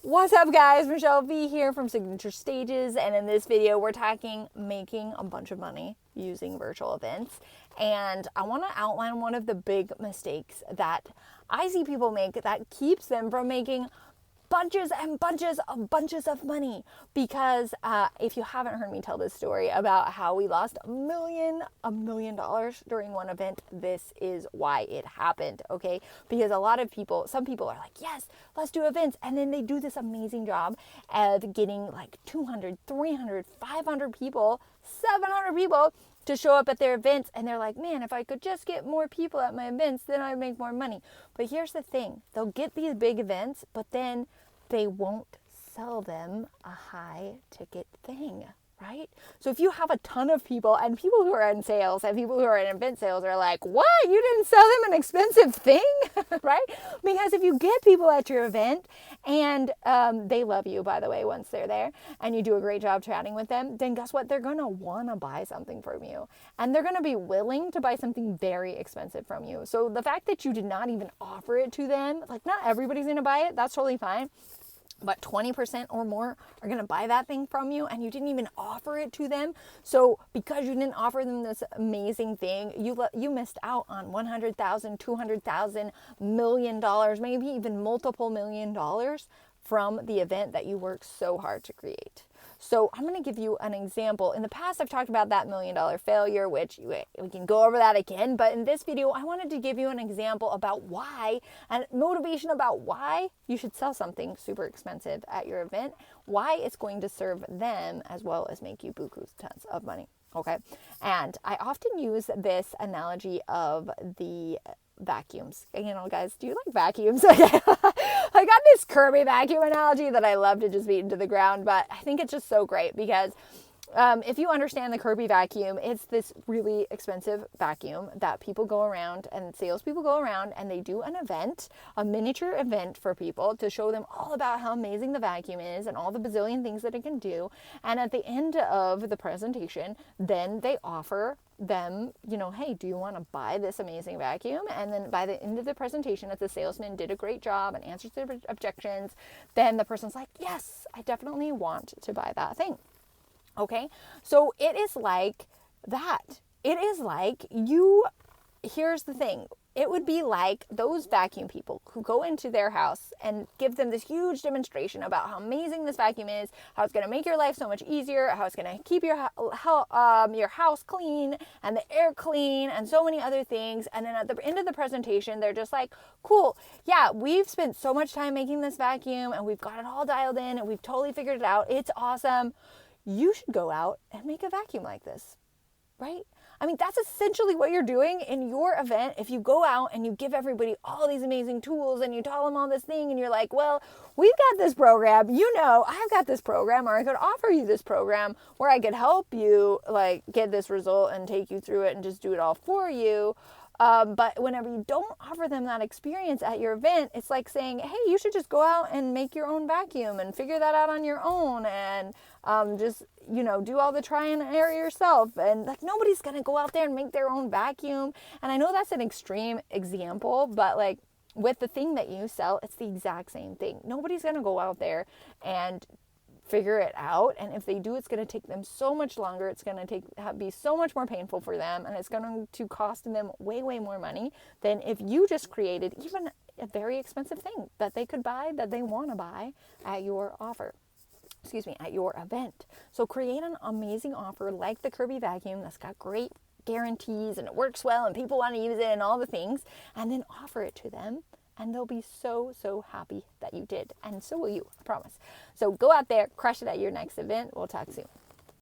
What's up guys, Michelle V here from Signature Stages, and in this video we're talking making a bunch of money using virtual events. And I want to outline one of the big mistakes that I see people make that keeps them from making bunches and bunches of money. Because if you haven't heard me tell this story about how we lost $1 million during one event, this is why it happened, okay? Because a lot of people, some people are like, yes, let's do events. And then they do this amazing job of getting like 200, 300, 500 people, 700 people to show up at their events. And they're like, man, if I could just get more people at my events, then I'd make more money. But here's the thing. They'll get these big events, but then they won't sell them a high ticket thing, right? So if you have a ton of people, and people who are in sales and people who are in event sales are like, what? You didn't sell them an expensive thing, right? Because if you get people at your event and they love you, by the way, once they're there, and you do a great job chatting with them, then guess what? They're going to want to buy something from you. And they're going to be willing to buy something very expensive from you. So the fact that you did not even offer it to them, like not everybody's going to buy it, that's totally fine. But 20% or more are going to buy that thing from you, and you didn't even offer it to them. So because you didn't offer them this amazing thing, you missed out on $100,000, $200,000, $1 million, maybe even multiple $1 million from the event that you worked so hard to create. So I'm going to give you an example. In the past, I've talked about that $1 million failure, which we can go over that again. But in this video, I wanted to give you an example about why, and motivation about why you should sell something super expensive at your event, why it's going to serve them as well as make you buku tons of money. Okay. And I often use this analogy of the vacuums. You know, guys, do you like vacuums? I got this Kirby vacuum analogy that I love to just beat into the ground, but I think it's just so great because if you understand the Kirby vacuum, it's this really expensive vacuum that people go around and salespeople go around and they do an event, a miniature event for people to show them all about how amazing the vacuum is and all the bazillion things that it can do. And at the end of the presentation, then they offer them, you know, hey, do you want to buy this amazing vacuum? And then by the end of the presentation, if the salesman did a great job and answered their objections, then the person's like, yes, I definitely want to buy that thing. Okay, so it is like that. It is like here's the thing. It would be like those vacuum people who go into their house and give them this huge demonstration about how amazing this vacuum is, how it's going to make your life so much easier, how it's going to keep your house clean and the air clean and so many other things. And then at the end of the presentation, they're just like, cool, yeah, we've spent so much time making this vacuum and we've got it all dialed in and we've totally figured it out. It's awesome. You should go out and make a vacuum like this, right? I mean, that's essentially what you're doing in your event. If you go out and you give everybody all these amazing tools and you tell them all this thing and you're like, well, we've got this program, you know, I've got this program, or I could offer you this program where I could help you like get this result and take you through it and just do it all for you. But whenever you don't offer them that experience at your event, it's like saying, hey, you should just go out and make your own vacuum and figure that out on your own and just, you know, do all the try and error yourself. And like nobody's going to go out there and make their own vacuum. And I know that's an extreme example, but like with the thing that you sell, it's the exact same thing. Nobody's going to go out there and figure it out, and if they do, it's going to take them so much longer. It's going to be so much more painful for them, and it's going to cost them way more money than if you just created even a very expensive thing that they could buy, that they want to buy at your at your event. So create an amazing offer like the Kirby vacuum that's got great guarantees and it works well and people want to use it and all the things, and then offer it to them. And they'll be so happy that you did. And so will you, I promise. So go out there, crush it at your next event. We'll talk soon.